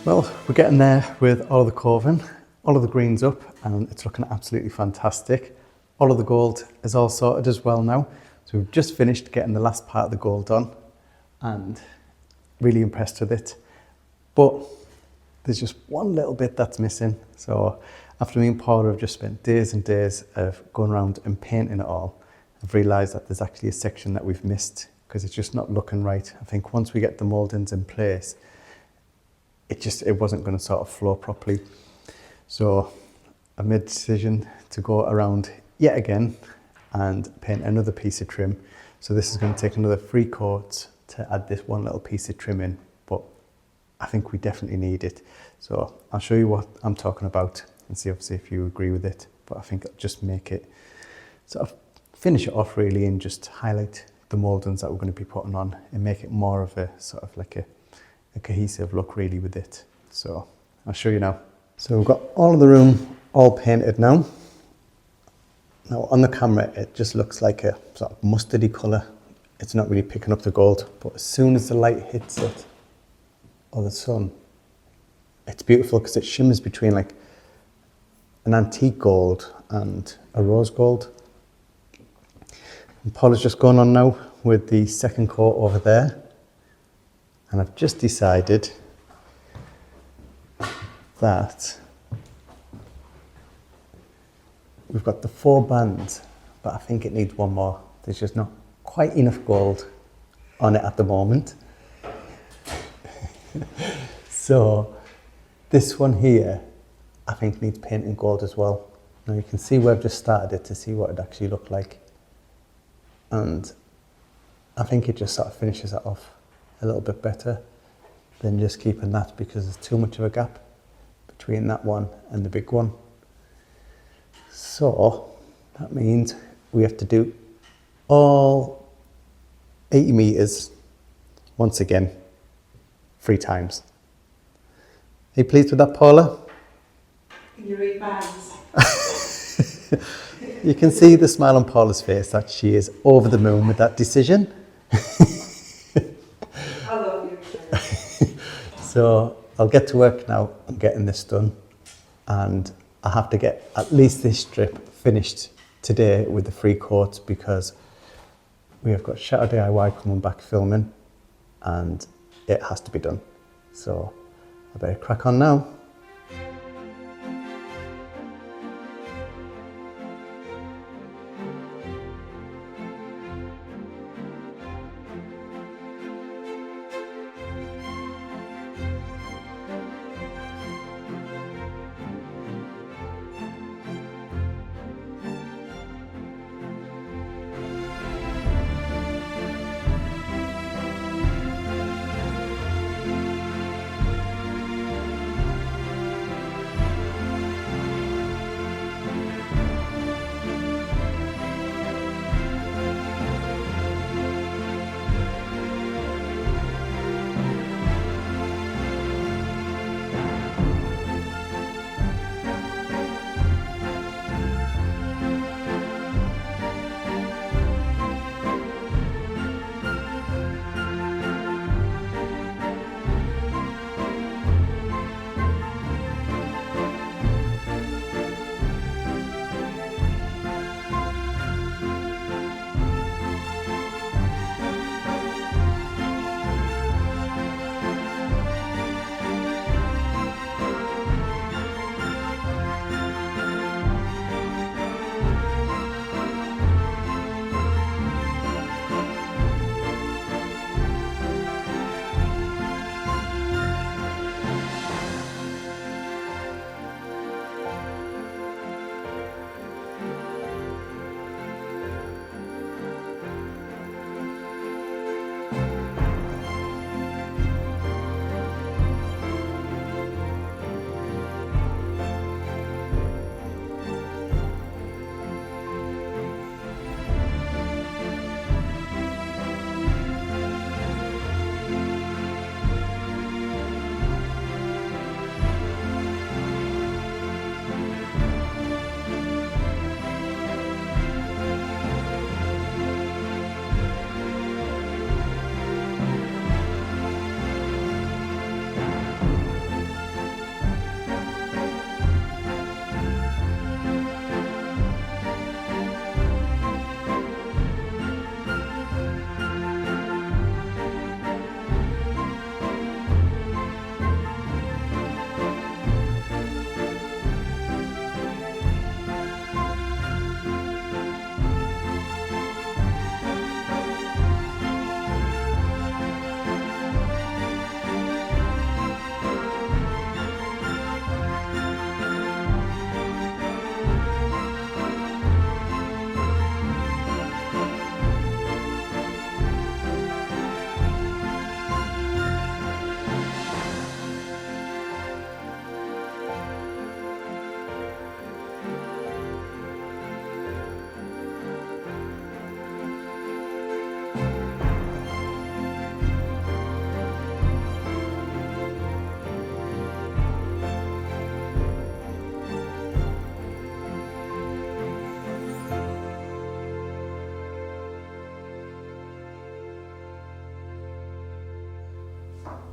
Well, we're getting there with all of the Coving, all of the greens up, and it's looking absolutely fantastic. All of the gold is all sorted as well now. So we've just finished getting the last part of the gold on and really impressed with it. But there's just one little bit that's missing. So after me and Paula have just spent days and days of going around and painting it all, I've realised that there's actually a section that we've missed because it's just not looking right. I think once we get the mouldings in place, it wasn't going to sort of flow properly. So I made the decision to go around yet again and paint another piece of trim. So this is going to take another 3 coats to add this one little piece of trim in, but I think we definitely need it. So I'll show you what I'm talking about and see obviously if you agree with it, but I think it'll just make it sort of finish it off really and just highlight the mouldings that we're going to be putting on and make it more of a sort of like a cohesive look really with it. So I'll show you now. So we've got all of the room all painted now. Now on the camera it just looks like a sort of mustardy colour. It's not really picking up the gold, but as soon as the light hits it, or the sun, it's beautiful because it shimmers between like an antique gold and a rose gold. And Paula's just gone on now with the second coat over there. And I've just decided that we've got the 4 bands, but I think it needs one more. There's just not quite enough gold on it at the moment. So this one here, I think needs painting gold as well. Now you can see where I've just started it to see what it actually looked like. And I think it just sort of finishes it off a little bit better than just keeping that because there's too much of a gap between that one and the big one. So that means we have to do all 80 metres once again 3 times. Are you pleased with that, Paula? Can you read bands? You can see the smile on Paula's face that she is over the moon with that decision. I love you. So I'll get to work now on getting this done, and I have to get at least this strip finished today with the 3 coats because we have got Chateau DIY coming back filming and it has to be done. So I better crack on now.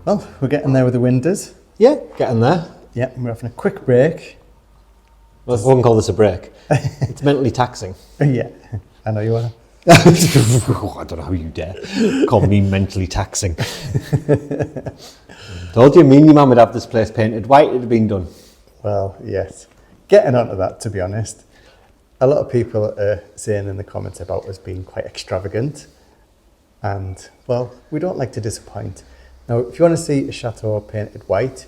Well, we're getting there with the windows. Yeah, getting there. Yeah, we're having a quick break. Well, I wouldn't call this a break. It's mentally taxing. Yeah, I know you are. I don't know how you dare call me mentally taxing. Told you, me and your mum would have this place painted white, it had been done. Well, yes. Getting onto that, to be honest, a lot of people are saying in the comments about us being quite extravagant. And, well, we don't like to disappoint. Now, if you want to see a chateau painted white,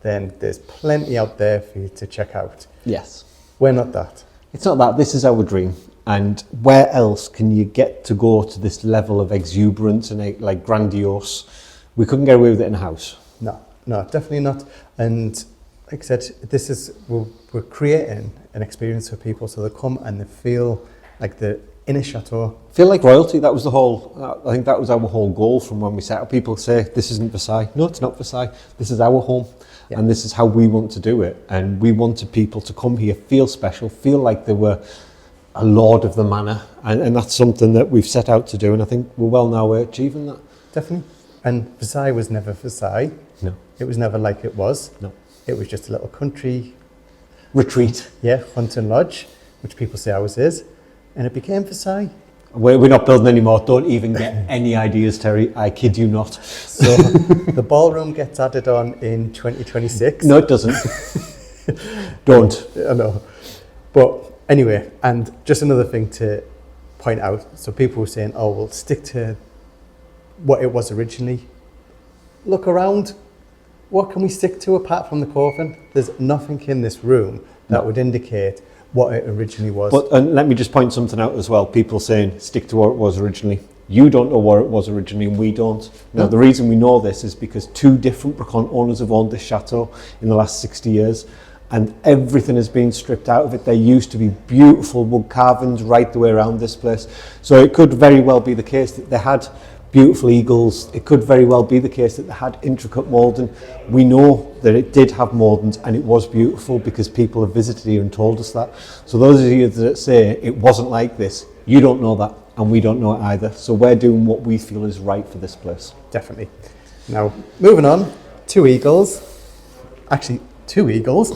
then there's plenty out there for you to check out. Yes. We're not that. It's not that, this is our dream. And where else can you get to go to this level of exuberance and like grandiose? We couldn't get away with it in a house. No, definitely not. And like I said, we're creating an experience for people so they come and they feel like they're in a chateau. Feel like royalty, that was the whole, I think that was our whole goal from when we set up. People say, this isn't Versailles. No, it's not Versailles. This is our home. Yeah. And this is how we want to do it. And we wanted people to come here, feel special, feel like they were a lord of the manor. And that's something that we've set out to do. And I think we're well now achieving that. Definitely. And Versailles was never Versailles. No. It was never like it was. No. It was just a little country retreat. Yeah, Hunting Lodge, which people say ours is. And it became Versailles. We're not building anymore. Don't even get any ideas, Terry. I kid you not. So the ballroom gets added on in 2026. No, it doesn't. Don't. I know. But anyway, and just another thing to point out. So people were saying, oh, we'll stick to what it was originally. Look around. What can we stick to apart from the coffin? There's nothing in this room that would indicate what it originally was. But and let me just point something out as well. People saying stick to what it was originally. You don't know what it was originally, and we don't. Now, the reason we know this is because two different Bracon owners have owned this chateau in the last 60 years, and everything has been stripped out of it. There used to be beautiful wood carvings right the way around this place. So it could very well be the case that they had beautiful eagles. It could very well be the case that they had intricate moulding. We know that it did have mouldings and it was beautiful because people have visited here and told us that. So those of you that say it wasn't like this, you don't know that and we don't know it either. So we're doing what we feel is right for this place. Definitely. Now, moving on, two eagles. Actually, two eagles.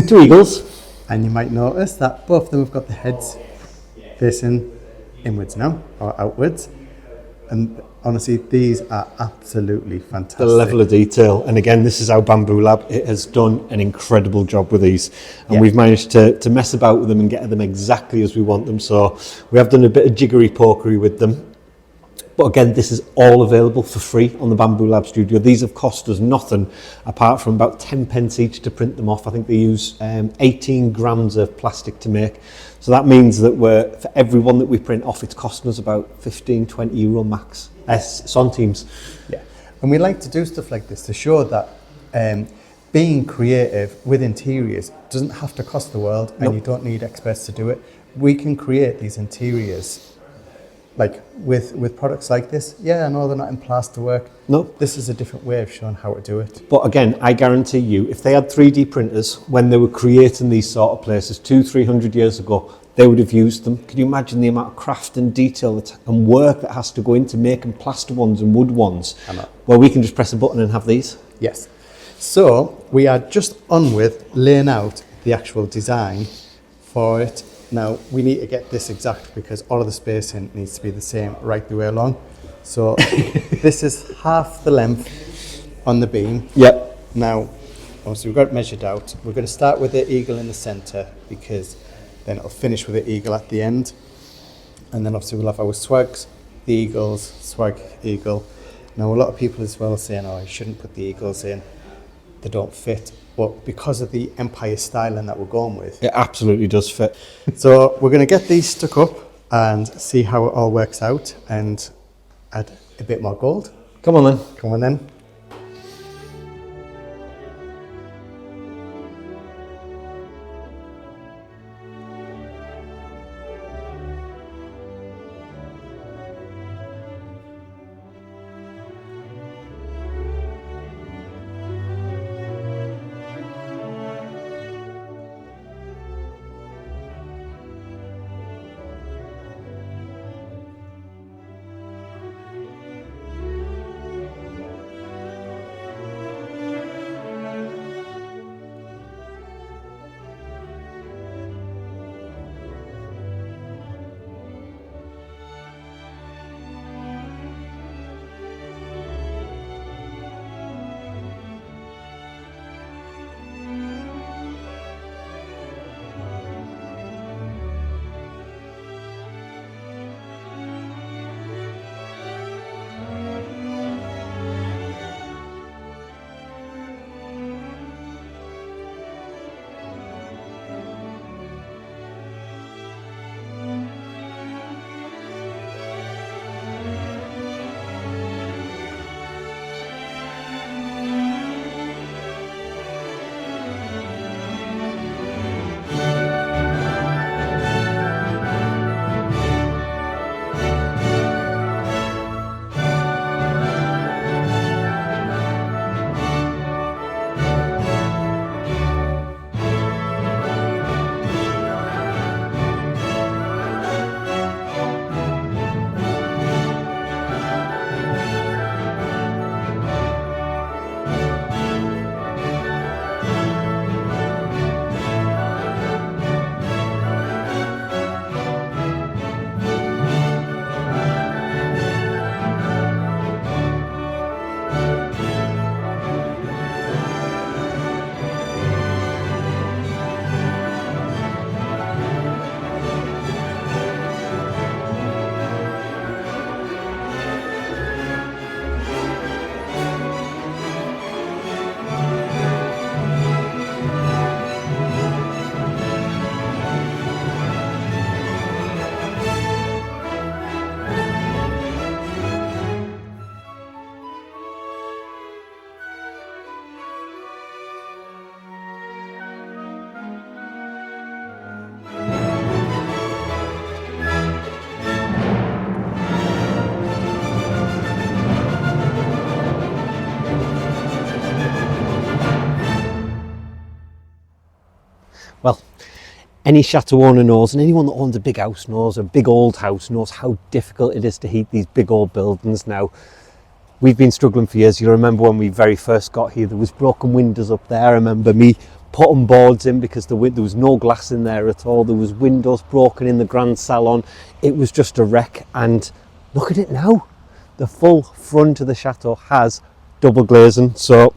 Two eagles. And you might notice that both of them have got the heads facing inwards now, or outwards. And honestly, these are absolutely fantastic. The level of detail. And again, this is our bamboo lab. It has done an incredible job with these. And we've managed to mess about with them and get them exactly as we want them. So we have done a bit of jiggery pokery with them. But again, this is all available for free on the Bamboo Lab Studio. These have cost us nothing apart from about 10 pence each to print them off. I think they use 18 grams of plastic to make. So that means that for every one that we print off, it's costing us about 15, 20 euro max. Centimes. Yeah, and we like to do stuff like this to show that being creative with interiors doesn't have to cost the world, and you don't need experts to do it. We can create these interiors like with products like this. Yeah, I know they're not in plasterwork. No. This is a different way of showing how to do it. But again, I guarantee you, if they had 3D printers when they were creating these sort of places 200-300 years ago, they would have used them. Can you imagine the amount of craft and detail and work that has to go into making plaster ones and wood ones? I know. Well, we can just press a button and have these. Yes. So we are just on with laying out the actual design for it. Now, we need to get this exact because all of the spacing needs to be the same right the way along. So this is half the length on the beam. Yep. Now, obviously we've got it measured out. We're going to start with the eagle in the centre because then it'll finish with the eagle at the end. And then obviously we'll have our swags, the eagles, swag, eagle. Now, a lot of people as well are saying, oh, I shouldn't put the eagles in. They don't fit. But because of the Empire styling that we're going with, It absolutely does fit. so we're going to get these stuck up and see how it all works out and add a bit more gold. Come on then. Come on then. Any Chateau owner knows, and anyone that owns a big house knows, a big old house knows how difficult it is to heat these big old buildings. Now, we've been struggling for years. You remember when we very first got here, there was broken windows up there. I remember me putting boards in because there was no glass in there at all. There was windows broken in the grand salon. It was just a wreck. And look at it now. The full front of the Chateau has double glazing. So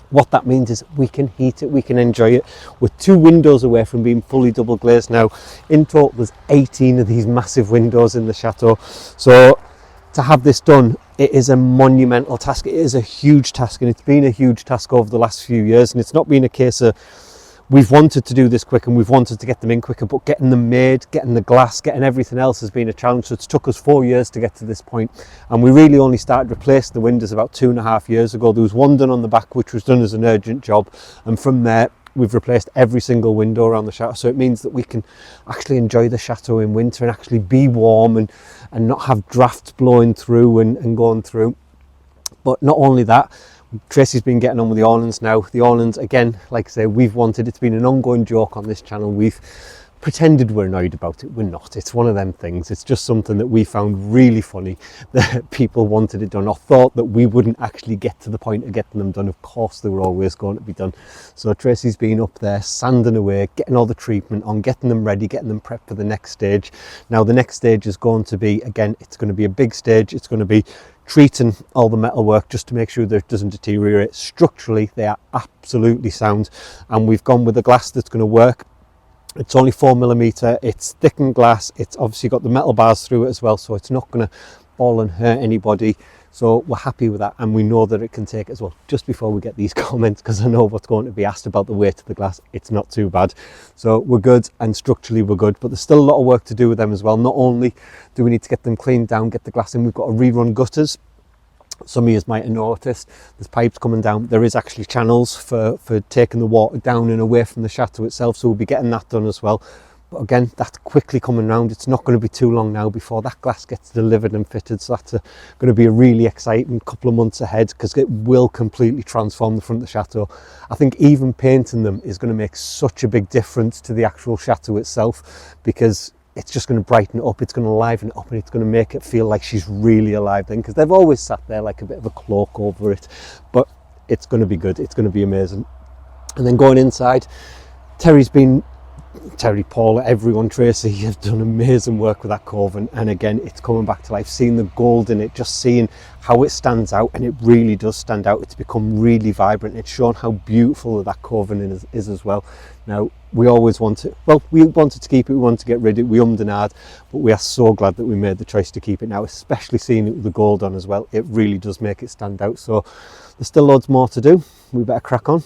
what that means is we can heat it, we can enjoy it. We're 2 windows away from being fully double glazed now. In total, there's 18 of these massive windows in the Chateau. So to have this done, it is a monumental task. It is a huge task, and it's been a huge task over the last few years. And it's not been a case of we've wanted to do this quick and we've wanted to get them in quicker, but getting them made, getting the glass, getting everything else has been a challenge. So it's took us 4 years to get to this point, and we really only started replacing the windows about 2.5 years ago. There was one done on the back which was done as an urgent job, and from there we've replaced every single window around the Chateau. So it means that we can actually enjoy the Chateau in winter and actually be warm and not have drafts blowing through and going through. But not only that, Tracy's been getting on with the awnings now. The awnings, again, like I say, we've wanted, it's been an ongoing joke on this channel. We've pretended we're annoyed about it. We're not. It's one of them things. It's just something that we found really funny that people wanted it done or thought that we wouldn't actually get to the point of getting them done. Of course, they were always going to be done. So Tracy's been up there sanding away, getting all the treatment on, getting them ready, getting them prepped for the next stage. Now, the next stage is going to be, again, it's going to be a big stage. It's going to be treating all the metalwork just to make sure that it doesn't deteriorate. Structurally, they are absolutely sound, and we've gone with a glass that's going to work. It's only 4mm, it's thickened glass, it's obviously got the metal bars through it as well, so it's not going to fall and hurt anybody. So we're happy with that, and we know that it can take it as well. Just before we get these comments, because I know what's going to be asked about the weight of the glass, it's not too bad. So we're good, and structurally we're good, but there's still a lot of work to do with them as well. Not only do we need to get them cleaned down, get the glass in, we've got to rerun gutters. Some of you might have noticed there's pipes coming down. There is actually channels for taking the water down and away from the Chateau itself, so we'll be getting that done as well. But again, that's quickly coming round. It's not going to be too long now before that glass gets delivered and fitted, so that's going to be a really exciting couple of months ahead, because it will completely transform the front of the Chateau. I think even painting them is going to make such a big difference to the actual Chateau itself, because it's just going to brighten it up, it's going to liven it up, and it's going to make it feel like she's really alive then, because they've always sat there like a bit of a cloak over it. But it's going to be good, it's going to be amazing. And then going inside, Terry, Paula, everyone, Tracy have done amazing work with that Coving, and again, it's coming back to life. Seeing the gold in it, just seeing how it stands out, and it really does stand out. It's become really vibrant. It's shown how beautiful that Coving is as well. Now, we always wanted to keep it, we wanted to get rid of it, we ummed and ahed, but we are so glad that we made the choice to keep it now, especially seeing it with the gold on as well. It really does make it stand out. So there's still loads more to do. We better crack on.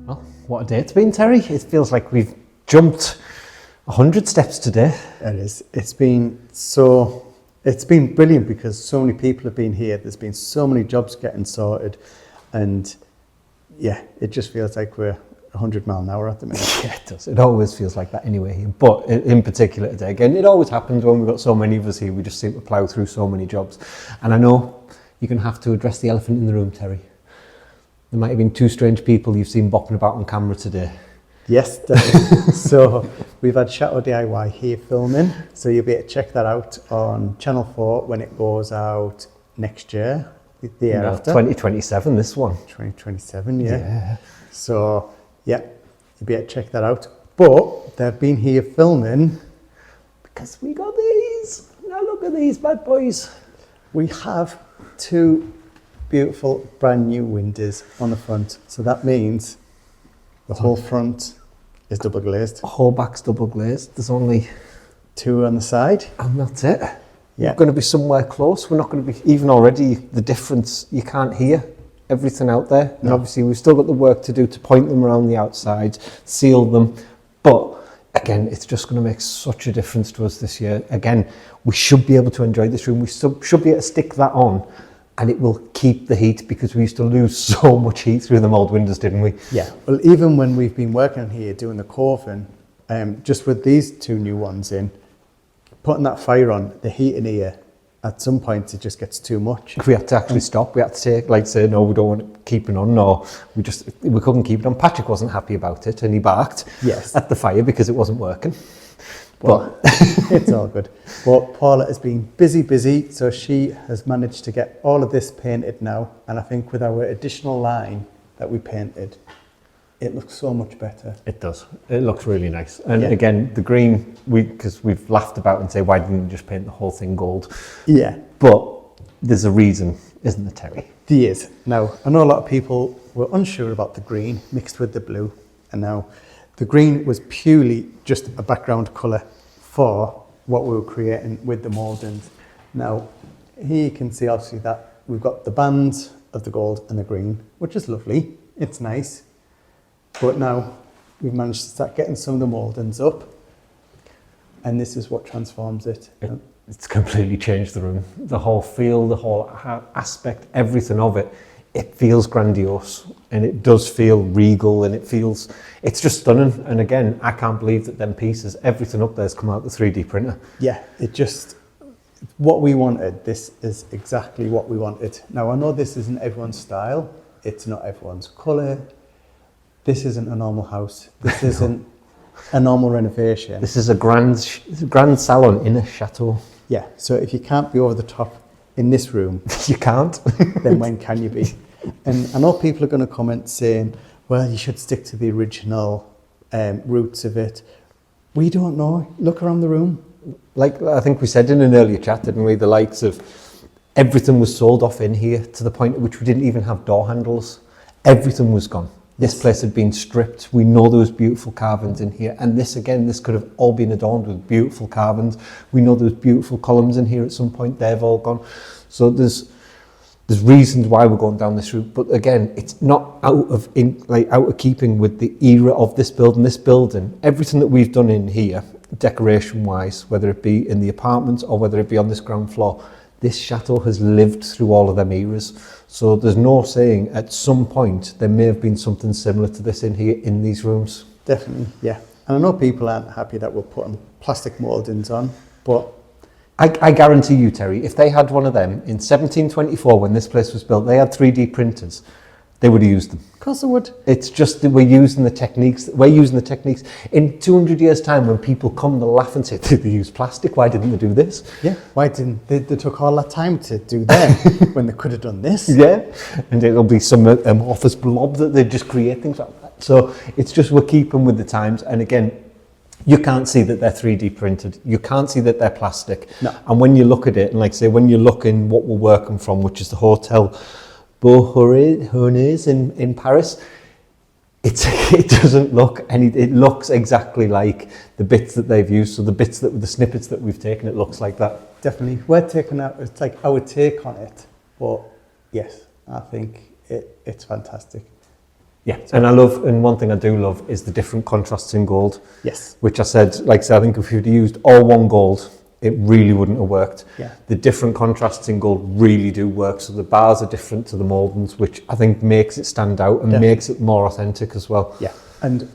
Well, what a day it's been, Terry. It feels like we've jumped 100 steps today. It is. It's been brilliant because so many people have been here. There's been so many jobs getting sorted, and yeah, it just feels like we're 100 mile an hour at the minute. Yeah, it does. It always feels like that anyway. But in particular today, again, it always happens when we've got so many of us here. We just seem to plough through so many jobs. And I know you're going to have to address the elephant in the room, Terry. There might have been 2 strange people you've seen bopping about on camera today. Yes, definitely. So we've had Chateau DIY here filming, so you'll be able to check that out on Channel 4 when it goes out next year, the year after. 2027, this one. 2027, yeah. So, yeah, you'll be able to check that out. But they've been here filming because we got these. Now look at these bad boys. We have 2 beautiful brand new windows on the front. So that means the whole front is double glazed. The whole back's double glazed. There's only 2 on the side. And that's it. Yeah. We're going to be somewhere close. We're not going to be, even already, the difference, you can't hear everything out there. And obviously we've still got the work to do to point them around the outside, seal them. But again, it's just going to make such a difference to us this year. Again, we should be able to enjoy this room. We should be able to stick that on and it will keep the heat because we used to lose so much heat through them old windows, didn't we? Yeah, well, even when we've been working here doing the Coving, just with these 2 new ones in, putting that fire on, the heat in here, at some point it just gets too much. We had to actually stop. We had to take, like, say, no, we don't want it keeping on, or we couldn't keep it on. Patrick wasn't happy about it and he barked at the fire because it wasn't working. But it's all good. But Paula has been busy, so she has managed to get all of this painted now. And I think with our additional line that we painted, it looks so much better. It does. It looks really nice. And again, the green, because we've laughed about and say, why didn't you just paint the whole thing gold? Yeah. But there's a reason, isn't there, Terry? There is. Now, I know a lot of people were unsure about the green mixed with the blue. And now the green was purely just a background colour for what we were creating with the mouldings. Now, here you can see obviously that we've got the bands of the gold and the green, which is lovely. It's nice. But now we've managed to start getting some of the mouldings up, and this is what transforms it. It's completely changed the room. The whole feel, the whole aspect, everything of it. It feels grandiose and it does feel regal and it's just stunning. And again, I can't believe that them pieces, everything up there's come out the 3D printer. Yeah, what we wanted. This is exactly what we wanted. Now, I know this isn't everyone's style. It's not everyone's colour. This isn't a normal house. This isn't a normal renovation. This is a grand salon in a chateau. Yeah, so if you can't be over the top in this room, you can't. Then when can you be? And I know people are going to comment saying, well, you should stick to the original roots of it. We don't know. Look around the room. Like I think we said in an earlier chat, didn't we? The likes of everything was sold off in here to the point at which we didn't even have door handles. Everything was gone. This place had been stripped. We know there was beautiful carvings in here. And this could have all been adorned with beautiful carvings. We know there's beautiful columns in here at some point. They've all gone. So there's reasons why we're going down this route. But again, it's not out of keeping with the era of this building. This building, everything that we've done in here, decoration-wise, whether it be in the apartments or whether it be on this ground floor, this chateau has lived through all of them eras. So there's no saying at some point there may have been something similar to this in here in these rooms. Definitely, yeah. And I know people aren't happy that we're putting plastic mouldings on, but I guarantee you, Terry, if they had one of them in 1724 when this place was built, they had 3D printers, they would have used them. Of course they would. It's just that we're using the techniques. In 200 years' time, when people come, they'll laugh and say, did they use plastic? Why didn't they do this? Yeah, why didn't they took all that time to do that when they could have done this? Yeah, and it'll be some office blob that they just create things like that. So it's just we're keeping with the times. And again, you can't see that they're 3D printed. You can't see that they're plastic. No. And when you look at it, and like say, when you look in what we're working from, which is the Hotel Bonjour in Paris, it doesn't look it looks exactly like the bits that they've used. So the snippets that we've taken, it looks like that. Definitely, we're taking out. It's like our take on it, but yes, I think it's fantastic. Yeah, and one thing I do love is the different contrasts in gold. Yes. Which I said, like I said, I think if you'd used all one gold, it really wouldn't have worked. Yeah. The different contrasts in gold really do work. So the bars are different to the mouldings, which I think makes it stand out and makes it more authentic as well. Yeah. And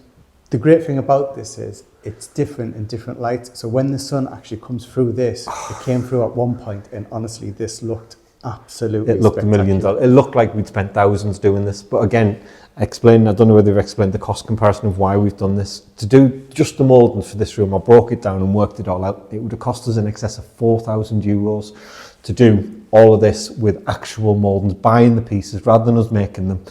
the great thing about this is it's different in different lights. So when the sun actually comes through this, it came through at one point, and honestly, this looked absolutely It looked $1 million. It looked like we'd spent thousands doing this. But again, I don't know whether you've explained the cost comparison of why we've done this. To do just the mouldings for this room, I broke it down and worked it all out. It would have cost us in excess of €4,000 to do all of this with actual mouldings, buying the pieces rather than us making them.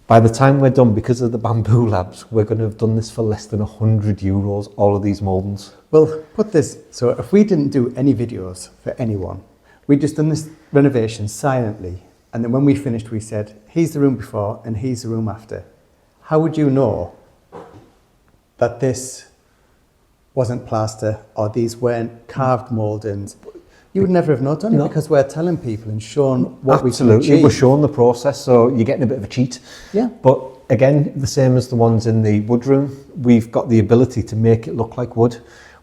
By the time we're done, because of the Bamboo Labs, we're going to have done this for less than €100, all of these mouldings. Well, put this, so if we didn't do any videos for anyone, we'd just done this renovation silently, and then when we finished, we said, here's the room before and here's the room after. How would you know that this wasn't plaster or these weren't carved mouldings? You would never have known it because we're telling people and showing what we can achieve. We're showing the process, so you're getting a bit of a cheat. Yeah. But again, the same as the ones in the wood room, we've got the ability to make it look like wood.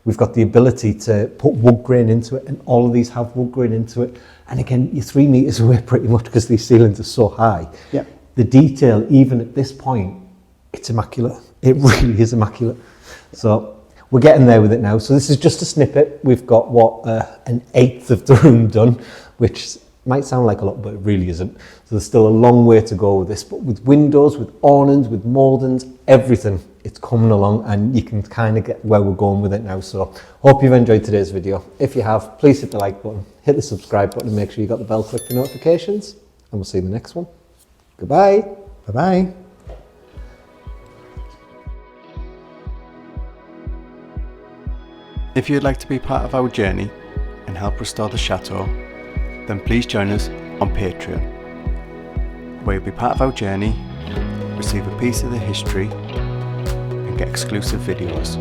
We've got the ability to put wood grain into it, and all of these have wood grain into it. And again, you're 3 meters away pretty much because these ceilings are so high. Yeah. The detail, even at this point, it's immaculate. It really is immaculate. So we're getting there with it now. So this is just a snippet. We've got an eighth of the room done, which might sound like a lot, but it really isn't. So there's still a long way to go with this, but with windows, with awnings, with mouldings, everything, it's coming along, and you can kind of get where we're going with it now. So hope you've enjoyed today's video. If you have, please hit the like button, hit the subscribe button, and make sure you got the bell clicked for notifications, and we'll see you in the next one. Goodbye. Bye-bye. If you'd like to be part of our journey and help restore the chateau, then please join us on Patreon, where you'll be part of our journey, receive a piece of the history, and get exclusive videos.